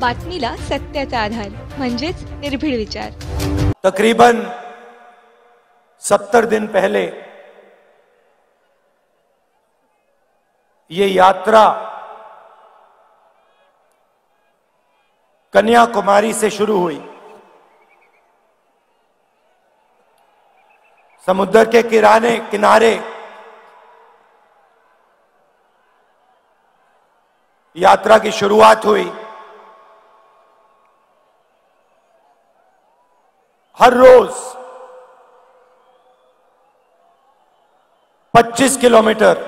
बातमीला सत्याचा आधार म्हणजेच निर्भीड विचार। तकरीबन 70 दिन पहले ये यात्रा कन्याकुमारी से शुरू हुई। समुद्र के किनारे यात्रा की शुरुआत हुई। हर रोज 25 किलोमीटर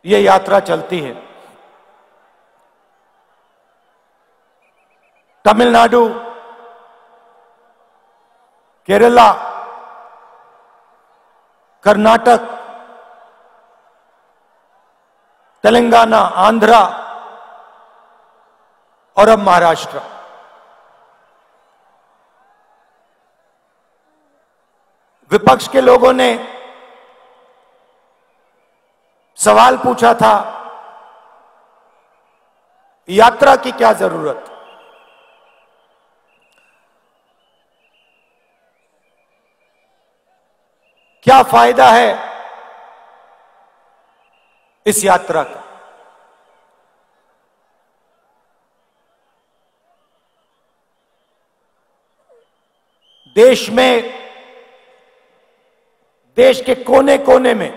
ये यात्रा चलती है। तमिलनाडु, केरला, कर्नाटक, तेलंगाना, आंध्रा और अब महाराष्ट्र। विपक्ष के लोगों ने सवाल पूछा था, यात्रा की क्या जरूरत? क्या फायदा है इस यात्रा का? देश में, देश के कोने कोने में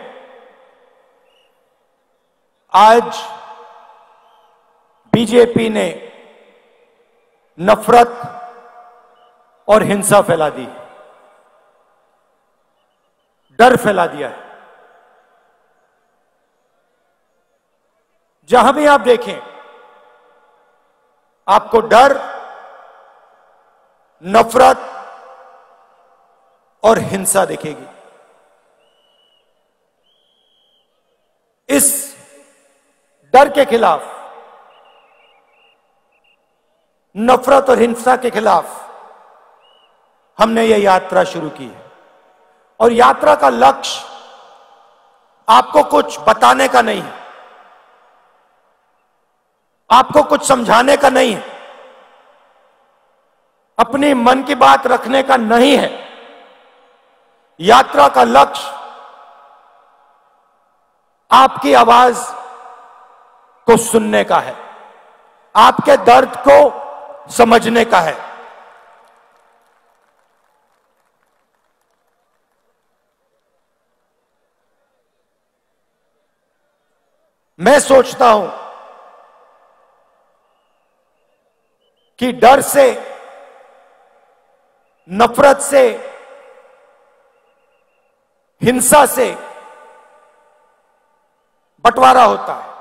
आज बीजेपी ने नफरत और हिंसा फैला दी, डर फैला दिया है। जहां भी आप देखें, आपको डर, नफरत और हिंसा दिखेगी। इस डर के खिलाफ, नफरत और हिंसा के खिलाफ हमने यह यात्रा शुरू की है। और यात्रा का लक्ष्य आपको कुछ बताने का नहीं है, आपको कुछ समझाने का नहीं है, अपनी मन की बात रखने का नहीं है। यात्रा का लक्ष्य आपकी आवाज को सुनने का है, आपके दर्द को समझने का है। मैं सोचता हूं कि डर से, नफरत से, हिंसा से बंटवारा होता है।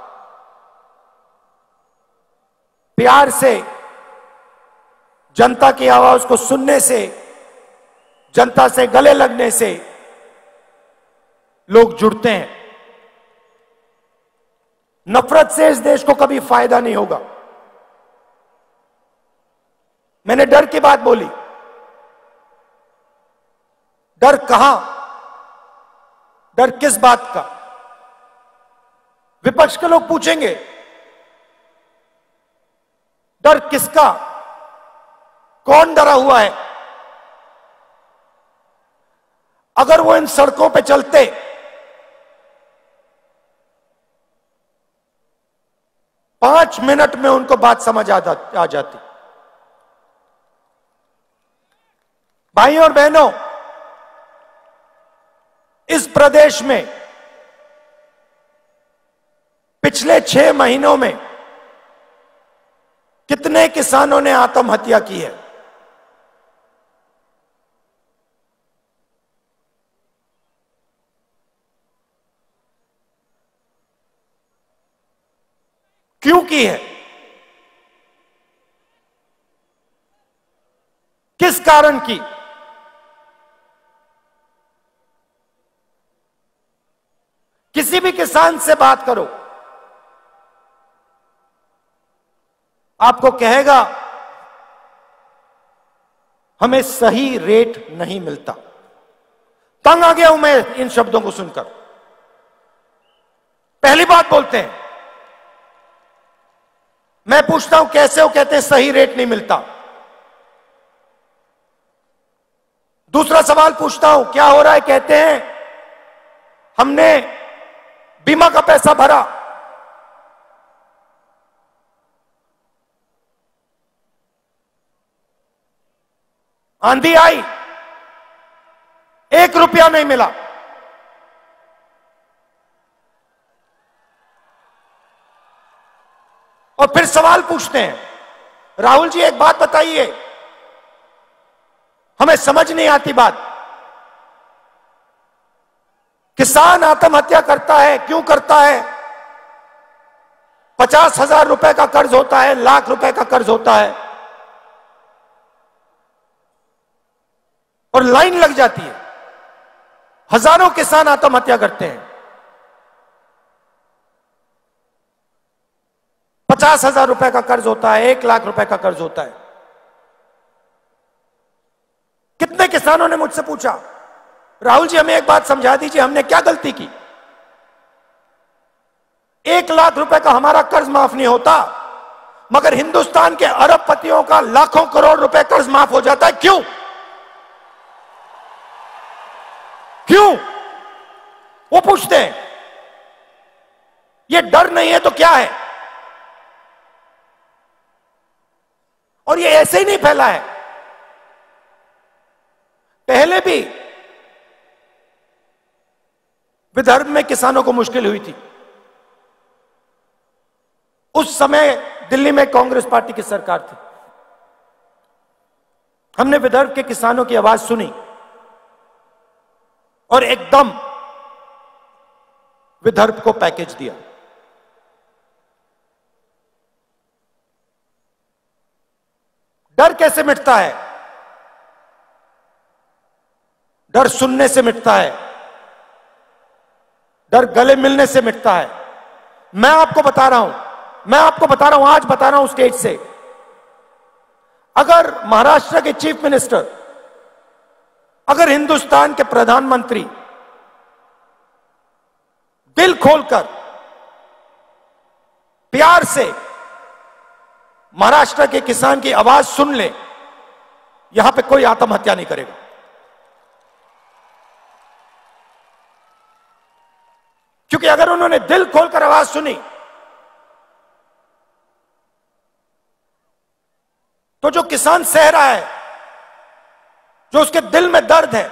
प्यार से, जनता की आवाज को सुनने से, जनता से गले लगने से लोग जुड़ते हैं। नफरत से इस देश को कभी फायदा नहीं होगा। मैंने डर की बात बोली। डर कहां? डर किस बात का? विपक्ष के लोग पूछेंगे, डर किसका? कौन डरा हुआ है? अगर वो इन सड़कों पे चलते, पांच मिनट में उनको बात समझ आ जाती। भाइयों और बहनों, इस प्रदेश में पिछले 6 महीनों में कितने किसानों ने आत्महत्या की है? क्यों की है? किस कारण की? किसी भी किसान से बात करो, आपको कहेगा हमें सही रेट नहीं मिलता। तंग आ गया हूं मैं इन शब्दों को सुनकर। पहली बात बोलते हैं, मैं पूछता हूं कैसे? वो कहते हैं सही रेट नहीं मिलता। दूसरा सवाल पूछता हूं क्या हो रहा है? कहते हैं हमने बीमा का पैसा भरा, आंधी आई, 1 रुपया नहीं मिला। और फिर सवाल पूछते हैं, राहुल जी एक बात बताइए, हमें समझ नहीं आती बात, किसान आत्महत्या करता है, क्यों करता है? 50,000 रुपए का कर्ज होता है, लाख रुपए का कर्ज होता है, और लाइन लग जाती है, हजारों किसान आत्महत्या करते हैं। 50,000 रुपए का कर्ज होता है, 1 लाख रुपए का कर्ज होता है। कितने किसानों ने मुझसे पूछा, राहुल जी हमें एक बात समझा दीजिए, हमने क्या गलती की? 1 लाख रुपए का हमारा कर्ज माफ नहीं होता, मगर हिंदुस्तान के अरबपतियों का लाखों करोड़ रुपए कर्ज माफ हो जाता है, क्यों? क्यों? वो पूछते हैं। ये डर नहीं है तो क्या है? और ये ऐसे ही नहीं फैला है, पहले भी विदर्भ में किसानों को मुश्किल हुई थी। उस समय दिल्ली में कांग्रेस पार्टी की सरकार थी। हमने विदर्भ के किसानों की आवाज सुनी और एकदम विदर्भ को पैकेज दिया। डर कैसे मिटता है? डर सुनने से मिटता है, डर गले मिलने से मिटता है। मैं आपको बता रहा हूं, आज बता रहा हूं स्टेज से, अगर महाराष्ट्र के चीफ मिनिस्टर, अगर हिंदुस्तान के प्रधानमंत्री दिल खोलकर प्यार से महाराष्ट्र के किसान की आवाज सुन ले, यहां पे कोई आत्महत्या नहीं करेगा। क्योंकि अगर उन्होंने दिल खोलकर आवाज सुनी तो जो किसान सह रहा है, जो उसके दिल में दर्द है,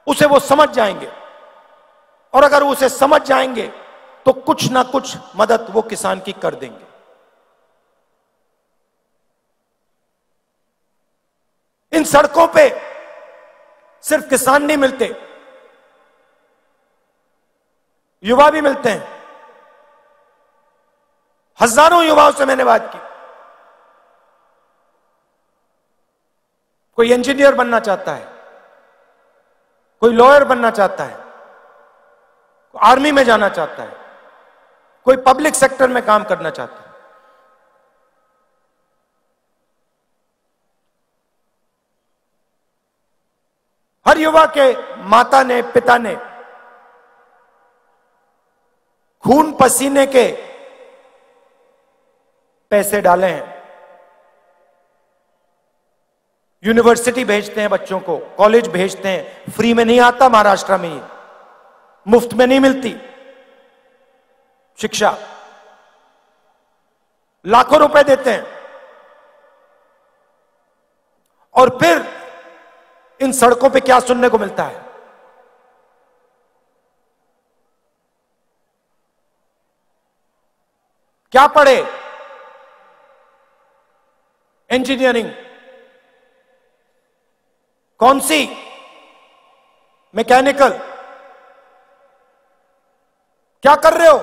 उसे वो समझ जाएंगे, और अगर उसे समझ जाएंगे तो कुछ ना कुछ मदद वो किसान की कर देंगे। इन सड़कों पे सिर्फ किसान नहीं मिलते, युवा भी मिलते हैं। हजारों युवाओं से मैंने बात की। कोई इंजीनियर बनना चाहता है, कोई लॉयर बनना चाहता है, कोई आर्मी में जाना चाहता है, कोई पब्लिक सेक्टर में काम करना चाहता है। हर युवा के माता ने, पिता ने खून पसीने के पैसे डाले हैं। यूनिवर्सिटी भेजते हैं बच्चों को, कॉलेज भेजते हैं, फ्री में नहीं आता महाराष्ट्र में, ये मुफ्त में नहीं मिलती शिक्षा, लाखों रुपए देते हैं। और फिर इन सड़कों पे क्या सुनने को मिलता है? क्या पढ़े? इंजीनियरिंग, कौन सी? मैकेनिकल। क्या कर रहे हो?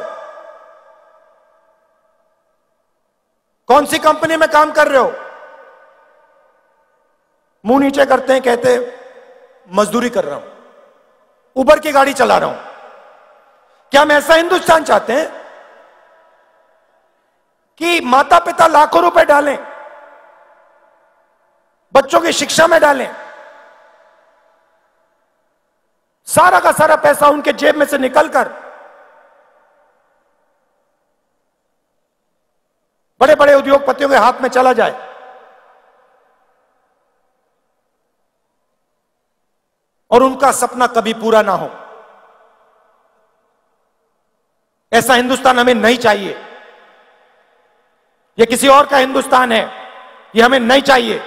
कौन सी कंपनी में काम कर रहे हो? मुंह नीचे करते हैं, कहते मजदूरी कर रहा हूं, उबर की गाड़ी चला रहा हूं। क्या हम ऐसा हिंदुस्तान चाहते हैं कि माता पिता लाखों रुपए डालें, बच्चों की शिक्षा में डालें, सारा का सारा पैसा उनके जेब में से निकलकर बड़े बड़े उद्योगपतियों के हाथ में चला जाए। और उनका सपना कभी पूरा ना हो। ऐसा हिंदुस्तान हमें नहीं चाहिए। यह किसी और का हिंदुस्तान है, यह हमें नहीं चाहिए।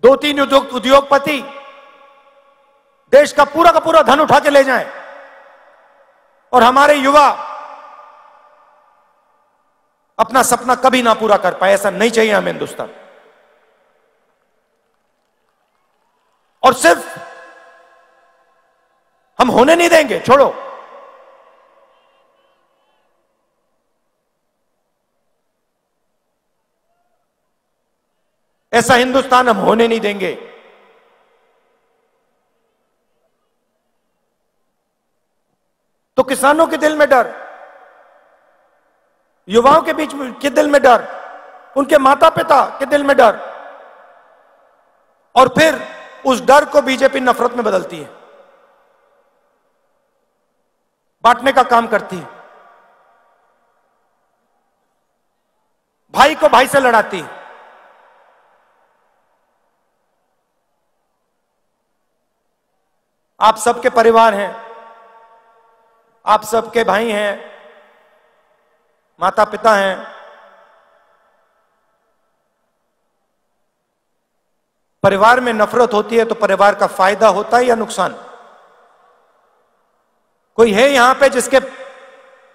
दो तीन उद्योगपति देश का पूरा धन उठा के ले जाएं और हमारे युवा अपना सपना कभी ना पूरा कर पाए। ऐसा नहीं चाहिए हमें हिंदुस्तान। और सिर्फ हम होने नहीं देंगे, छोड़ो, ऐसा हिंदुस्तान हम होने नहीं देंगे। तो किसानों के दिल में डर, युवाओं के बीच में के दिल में डर, उनके माता पिता के दिल में डर, और फिर उस डर को बीजेपी नफरत में बदलती है, बांटने का काम करती है, भाई को भाई से लड़ाती है। आप सबके परिवार हैं, आप सबके भाई हैं, माता पिता हैं। परिवार में नफरत होती है तो परिवार का फायदा होता है या नुकसान? कोई है यहां पे जिसके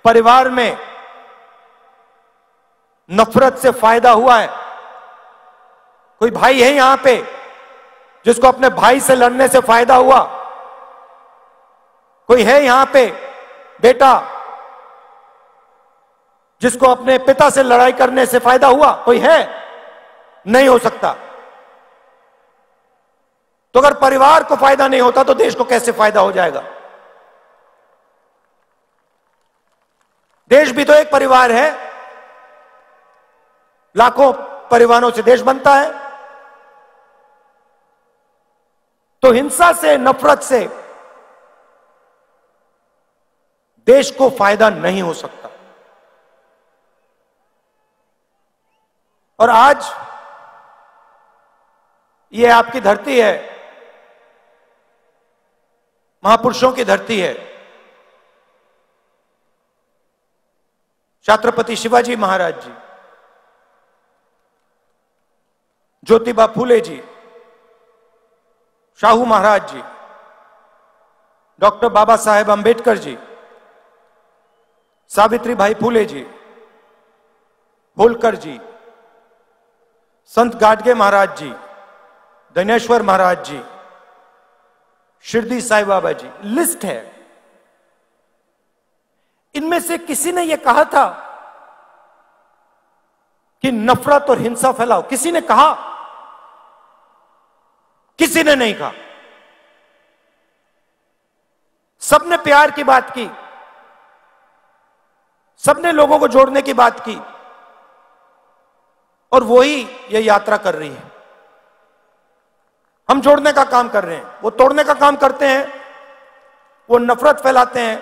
परिवार में नफरत से फायदा हुआ है? कोई भाई है यहां पे जिसको अपने भाई से लड़ने से फायदा हुआ? कोई है यहां पे बेटा जिसको अपने पिता से लड़ाई करने से फायदा हुआ? कोई है? नहीं हो सकता। तो अगर परिवार को फायदा नहीं होता तो देश को कैसे फायदा हो जाएगा? देश भी तो एक परिवार है, लाखों परिवारों से देश बनता है। तो हिंसा से, नफरत से देश को फायदा नहीं हो सकता। और आज ये आपकी धरती है, महापुरुषों की धरती है। छत्रपति शिवाजी महाराज जी, ज्योतिबा फूले जी, शाहू महाराज जी, डॉक्टर बाबा साहेब अंबेडकर जी, सावित्रीबाई फूले जी, होलकर जी, संत गाडगे महाराज जी, धनेश्वर महाराज जी, शिरडी साईं बाबा जी, लिस्ट है। इनमें से किसी ने यह कहा था कि नफरत और हिंसा फैलाओ? किसी ने कहा? किसी ने नहीं कहा। सबने प्यार की बात की, सबने लोगों को जोड़ने की बात की, और वही ये यात्रा कर रही है। हम जोड़ने का काम कर रहे हैं, वो तोड़ने का काम करते हैं, वो नफरत फैलाते हैं,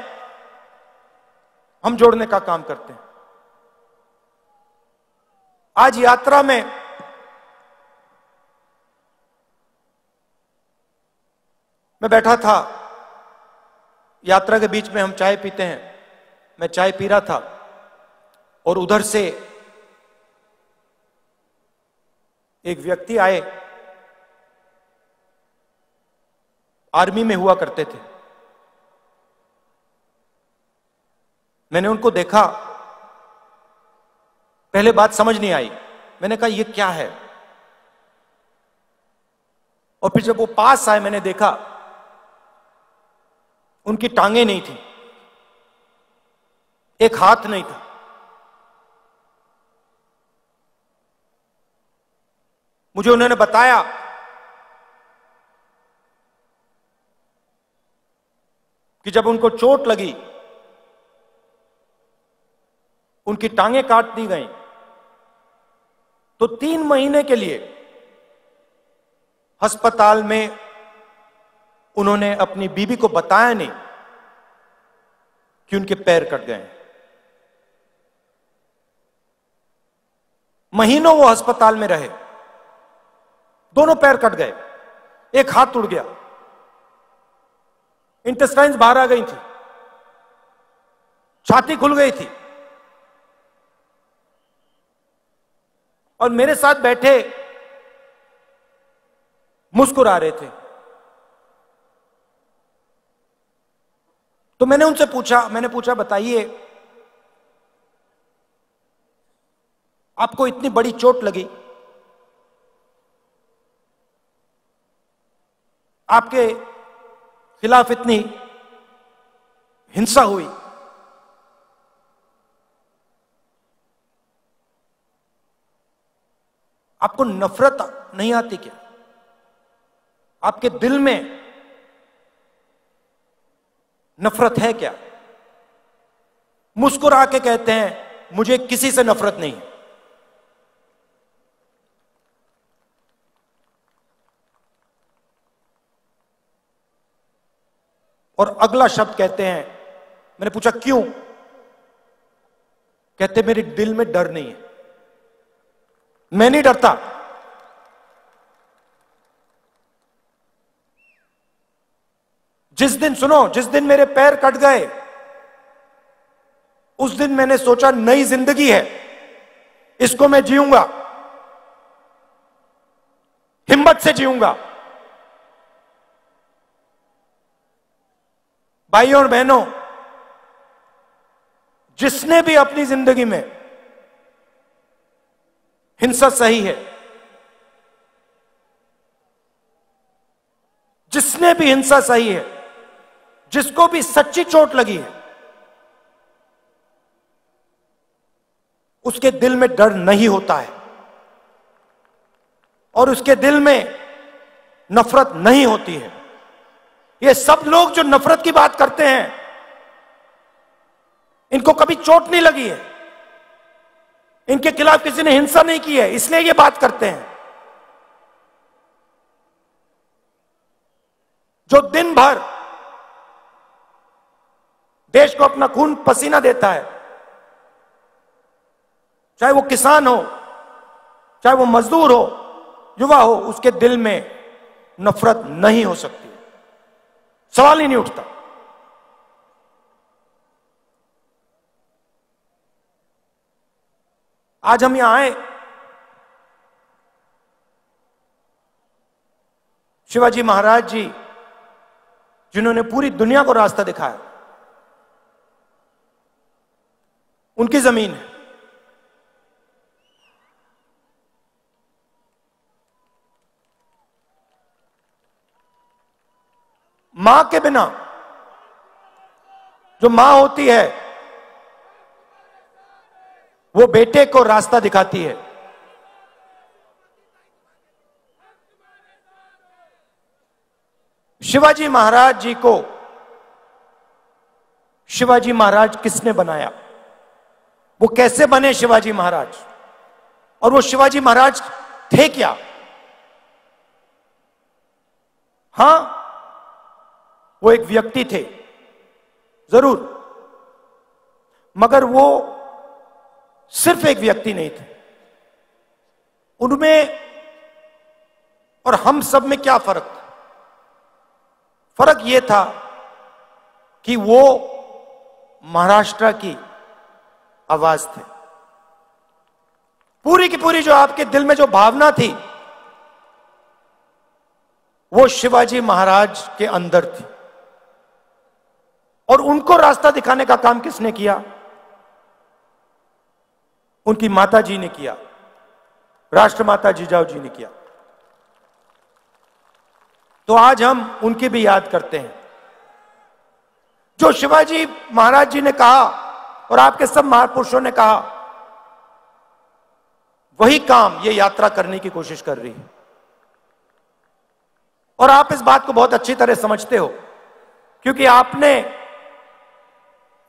हम जोड़ने का काम करते हैं। आज यात्रा में मैं बैठा था, यात्रा के बीच में हम चाय पीते हैं, मैं चाय पी रहा था और उधर से एक व्यक्ति आए, आर्मी में हुआ करते थे। मैंने उनको देखा, पहले बात समझ नहीं आई, मैंने कहा ये क्या है? और फिर जब वो पास आए मैंने देखा उनकी टांगे नहीं थी, एक हाथ नहीं था। मुझे उन्होंने बताया कि जब उनको चोट लगी, उनकी टांगें काट दी गई, तो 3 महीने के लिए अस्पताल में उन्होंने अपनी बीवी को बताया नहीं कि उनके पैर कट गए। महीनों वो अस्पताल में रहे, दोनों पैर कट गए, एक हाथ टूट गया, इंटेस्टाइन्स बाहर आ गई थी, छाती खुल गई थी। और मेरे साथ बैठे मुस्कुरा रहे थे। तो मैंने पूछा बताइए, आपको इतनी बड़ी चोट लगी, आपके खिलाफ इतनी हिंसा हुई, आपको नफरत नहीं आती क्या? आपके दिल में नफरत है क्या? मुस्कुरा के कहते हैं मुझे किसी से नफरत नहीं है। और अगला शब्द कहते हैं, मैंने पूछा क्यों? कहते मेरे दिल में डर नहीं है, मैं नहीं डरता। जिस दिन मेरे पैर कट गए, उस दिन मैंने सोचा नई जिंदगी है, इसको मैं जीऊंगा, हिम्मत से जीऊंगा। भाइयों और बहनों, जिसने भी अपनी जिंदगी में हिंसा सही है, जिसने भी हिंसा सही है, जिसको भी सच्ची चोट लगी है, उसके दिल में डर नहीं होता है और उसके दिल में नफरत नहीं होती है। ये सब लोग जो नफरत की बात करते हैं, इनको कभी चोट नहीं लगी है, इनके खिलाफ किसी ने हिंसा नहीं की है, इसलिए ये बात करते हैं। जो दिन भर देश को अपना खून पसीना देता है, चाहे वो किसान हो, चाहे वो मजदूर हो, युवा हो, उसके दिल में नफरत नहीं हो सकती, सवाल ही नहीं उठता। आज हम यहां आए, शिवाजी महाराज जी जिन्होंने पूरी दुनिया को रास्ता दिखाया, उनकी जमीन है। मां के बिना, जो मां होती है वो बेटे को रास्ता दिखाती है। शिवाजी महाराज जी को शिवाजी महाराज किसने बनाया? वो कैसे बने शिवाजी महाराज? और वो शिवाजी महाराज थे क्या? हां, वो एक व्यक्ति थे जरूर, मगर वो सिर्फ एक व्यक्ति नहीं थे। उनमें और हम सब में क्या फर्क था? फर्क यह था कि वो महाराष्ट्र की आवाज थे। पूरी की पूरी जो आपके दिल में जो भावना थी, वो शिवाजी महाराज के अंदर थी। और उनको रास्ता दिखाने का काम किसने किया? उनकी माता जी ने किया, राष्ट्रमाता जिजाऊ जी ने किया। तो आज हम उनकी भी याद करते हैं। जो शिवाजी महाराज जी ने कहा और आपके सब महापुरुषों ने कहा, वही काम ये यात्रा करने की कोशिश कर रही है। और आप इस बात को बहुत अच्छी तरह समझते हो, क्योंकि आपने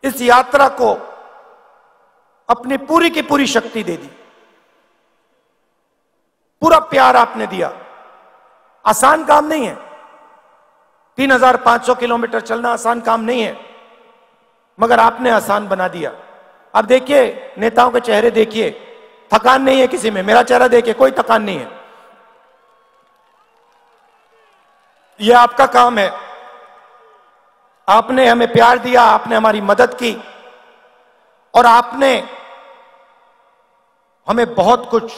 इस यात्रा को अपनी पूरी की पूरी शक्ति दे दी, पूरा प्यार आपने दिया। आसान काम नहीं है, 3500 किलोमीटर चलना आसान काम नहीं है, मगर आपने आसान बना दिया। अब देखिए, नेताओं के चेहरे देखिए, थकान नहीं है किसी में, मेरा चेहरा देखिए, कोई थकान नहीं है। यह आपका काम है। आपने हमें प्यार दिया, आपने हमारी मदद की और आपने हमें बहुत कुछ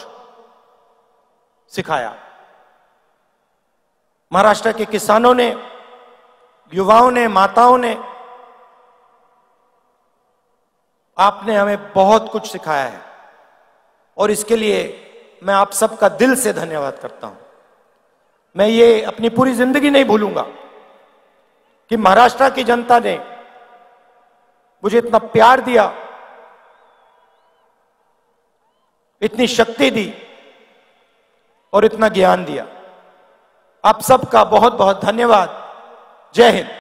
सिखाया। महाराष्ट्र के किसानों ने, युवाओं ने, माताओं ने, आपने हमें बहुत कुछ सिखाया है और इसके लिए मैं आप सबका दिल से धन्यवाद करता हूं। मैं ये अपनी पूरी जिंदगी नहीं भूलूंगा कि महाराष्ट्र की जनता ने मुझे इतना प्यार दिया, इतनी शक्ति दी और इतना ज्ञान दिया। आप सबका बहुत बहुत धन्यवाद। जय हिंद।